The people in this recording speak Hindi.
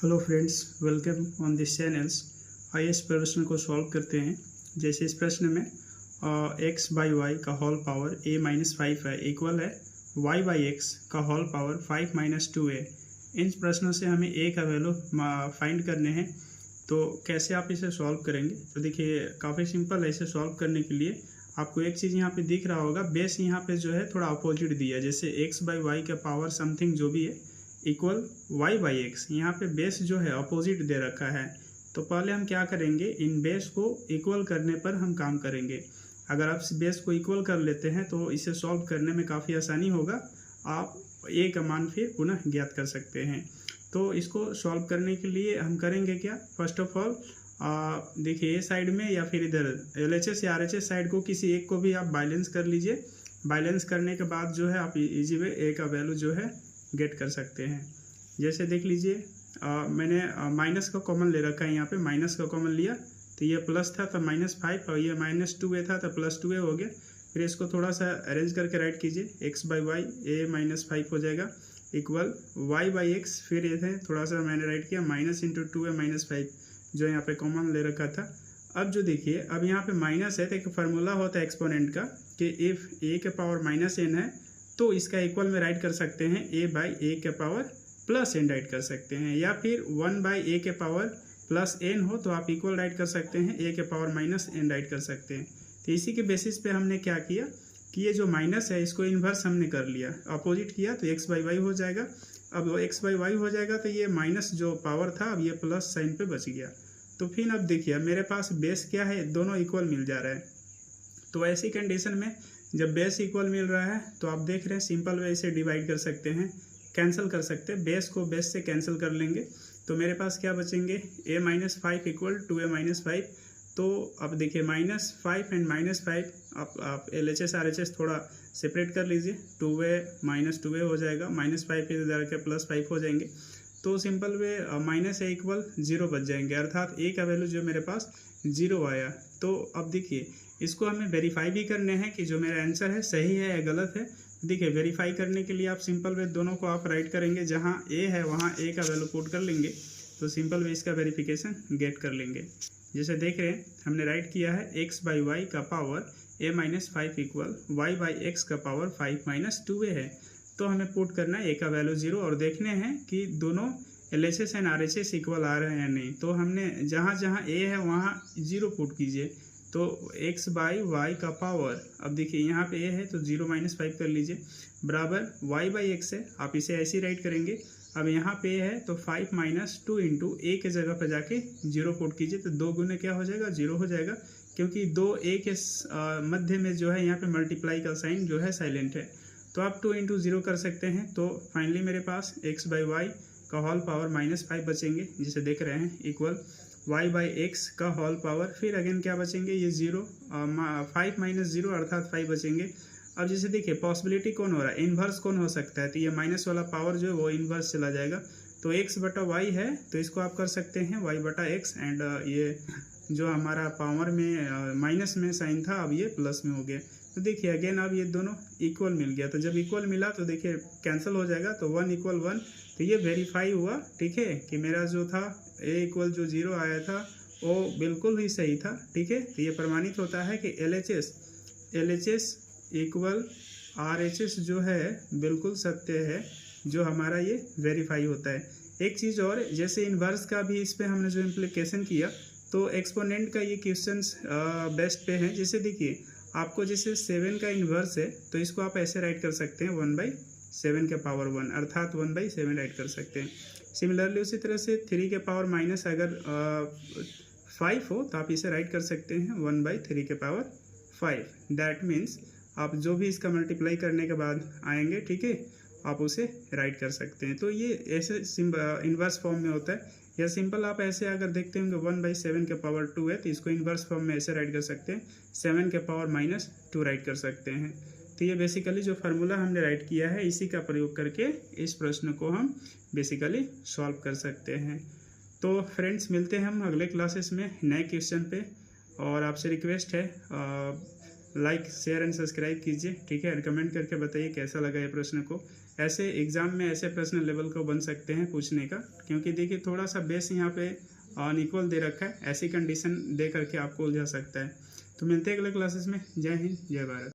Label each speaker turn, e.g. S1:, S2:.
S1: Hello friends, welcome on this channels. आइए इस प्रश्न को सॉल्व करते हैं। जैसे इस प्रश्न में x बाई वाई का होल पावर a माइनस 5 है, इक्वल है y बाई एक्स का होल पावर 5 माइनस 2a। इन प्रश्नों से हमें a का वैल्यू फाइंड करने हैं। तो कैसे आप इसे सॉल्व करेंगे? तो देखिए, काफ़ी सिंपल है। इसे सॉल्व करने के लिए आपको एक चीज़ यहाँ पे दिख रहा होगा, बेस यहाँ पे जो है थोड़ा अपोजिट दिया है। जैसे x बाई वाई का पावर समथिंग जो भी है इक्वल y बाई एक्स, यहाँ पे बेस जो है अपोजिट दे रखा है। तो पहले हम क्या करेंगे, इन बेस को इक्वल करने पर हम काम करेंगे। अगर आप बेस को इक्वल कर लेते हैं तो इसे सॉल्व करने में काफ़ी आसानी होगा। आप a का मान फिर पुनः ज्ञात कर सकते हैं। तो इसको सॉल्व करने के लिए हम करेंगे क्या, फर्स्ट ऑफ ऑल देखिए, ए साइड में या फिर इधर LHS या RHS साइड को किसी एक को भी आप बैलेंस कर लीजिए। बैलेंस करने के बाद जो है आप इजी वे a का वैल्यू जो है गेट कर सकते हैं। जैसे देख लीजिए, मैंने माइनस का कॉमन ले रखा है। यहाँ पे माइनस का कॉमन लिया तो ये प्लस था तो -5, और ये -2a था तो +2a हो गया। फिर इसको थोड़ा सा अरेंज करके राइट कीजिए, x बाई वाई a-5 हो जाएगा इक्वल y बाई एक्स। फिर ये थे थोड़ा सा मैंने राइट किया -2a-5 जो यहाँ पे कॉमन ले रखा था। अब जो देखिए, अब यहाँ पे माइनस है तो एक फार्मूला होता है एक्सपोनेंट का कि इफ़ a के पावर -n है तो इसका इक्वल में राइट कर सकते हैं a बाई a के पावर +n राइट कर सकते हैं, या फिर 1 बाई a के पावर +n हो तो आप इक्वल राइट कर सकते हैं a के पावर -n राइट कर सकते हैं। तो इसी के बेसिस पे हमने क्या किया कि ये जो माइनस है इसको इन्वर्स हमने कर लिया, अपोजिट किया तो x बाई वाई हो जाएगा। अब वो x बाई वाई हो जाएगा तो ये माइनस जो पावर था अब ये प्लस साइन पे बच गया। तो फिर अब देखिए, मेरे पास बेस क्या है, दोनों इक्वल मिल जा रहा है। तो ऐसी कंडीशन में जब बेस इक्वल मिल रहा है तो आप देख रहे हैं सिंपल वे इसे डिवाइड कर सकते हैं, कैंसिल कर सकते हैं। बेस को बेस से कैंसिल कर लेंगे तो मेरे पास क्या बचेंगे, a-5 इक्वल 2a-5। तो अब देखिए -5 एंड -5 आप LHS RHS थोड़ा सेपरेट कर लीजिए। 2a-2a हो जाएगा, -5 इधर के +5 हो जाएंगे। तो सिंपल वे -a इक्वल 0 बच जाएंगे, अर्थात a का वैल्यू जो मेरे पास 0 आया। तो अब देखिए, इसको हमें वेरीफाई भी करने हैं कि जो मेरा आंसर है सही है या गलत है। देखिए, वेरीफाई करने के लिए आप सिंपल वे दोनों को आप राइट करेंगे, जहां a है वहां a का वैल्यू पुट कर लेंगे तो सिंपल वे इसका वेरिफिकेशन गेट कर लेंगे। जैसे देख रहे हैं, हमने राइट किया है x बाई वाई का power a-5 equal y by x का पावर 5-2a है। तो हमें पुट करना है a का वैल्यू 0 और देखने हैं कि दोनों LHS एंड RHS इक्वल आ रहे हैं या नहीं। तो हमने जहाँ जहाँ a है वहाँ 0 पुट कीजिए। तो x बाई वाई का पावर, अब देखिए यहाँ पे a है तो 0-5 कर लीजिए, बराबर y बाई एक्स है, आप इसे ऐसे ही राइट करेंगे। अब यहाँ पे a है तो 5-2 इंटू a के जगह पर जाके 0 पुट कीजिए तो 2 गुने क्या हो जाएगा, 0 हो जाएगा, क्योंकि 2a के मध्य में जो है यहाँ पे मल्टीप्लाई का साइन जो है साइलेंट है। तो आप 2 इंटू 0 कर सकते हैं। तो फाइनली मेरे पास x बाई वाई का होल पावर -5 बचेंगे, जिसे देख रहे हैं इक्वल y बाई एक्स का होल पावर, फिर अगेन क्या बचेंगे, ये 0 5 माइनस 0 अर्थात 5 बचेंगे। अब जैसे देखिए, पॉसिबिलिटी कौन हो रहा है, इन्वर्स कौन हो सकता है, तो ये माइनस वाला पावर जो है वो इन्वर्स चला जाएगा। तो x बटा y है तो इसको आप कर सकते हैं y बटा एक्स, एंड ये जो हमारा पावर में माइनस में साइन था अब ये प्लस में हो गया। तो देखिए अगेन अब ये दोनों इक्वल मिल गया। तो जब इक्वल मिला तो देखिए कैंसिल हो जाएगा, तो 1 इक्वल 1। तो ये वेरीफाई हुआ, ठीक है, कि मेरा जो था a इक्वल जो 0 आया था वो बिल्कुल ही सही था, ठीक है। तो ये प्रमाणित होता है कि LHS इक्वल RHS जो है बिल्कुल सत्य है, जो हमारा ये वेरीफाई होता है। एक चीज़ और, जैसे इन्वर्स का भी इस पर हमने जो इम्प्लीकेशन किया तो एक्सपोनेंट का ये क्वेश्चंस बेस्ट पे हैं। जैसे देखिए, आपको जैसे 7 का इन्वर्स है तो इसको आप ऐसे राइट कर सकते हैं 1/7 के पावर 1, अर्थात 1/7 राइट कर सकते हैं। सिमिलरली उसी तरह से 3 के पावर माइनस अगर 5 हो तो आप इसे राइट कर सकते हैं 1/3 के पावर 5। दैट मीन्स आप जो भी इसका मल्टीप्लाई करने के बाद आएंगे, ठीक है, आप उसे राइट कर सकते हैं। तो ये ऐसे इन्वर्स फॉर्म में होता है। या सिंपल आप ऐसे अगर देखते होंगे 1/7 के पावर 2 है तो इसको इन्वर्स फॉर्म में ऐसे राइट कर सकते हैं, 7 के पावर -2 राइट कर सकते हैं। तो ये बेसिकली जो फार्मूला हमने राइट किया है इसी का प्रयोग करके इस प्रश्न को हम बेसिकली सॉल्व कर सकते हैं। तो फ्रेंड्स, मिलते हैं हम अगले क्लासेस में नए क्वेश्चन पे, और आपसे रिक्वेस्ट है लाइक शेयर एंड सब्सक्राइब कीजिए, ठीक है, और कमेंट करके बताइए कैसा लगा ये प्रश्न को। ऐसे एग्ज़ाम में ऐसे प्रश्न लेवल को बन सकते हैं पूछने का, क्योंकि देखिए थोड़ा सा बेस यहाँ पे अनइक्वल दे रखा है, ऐसी कंडीशन दे करके आपको उलझा सकता है। तो मिलते हैं अगले क्लासेस में। जय हिंद, जय भारत।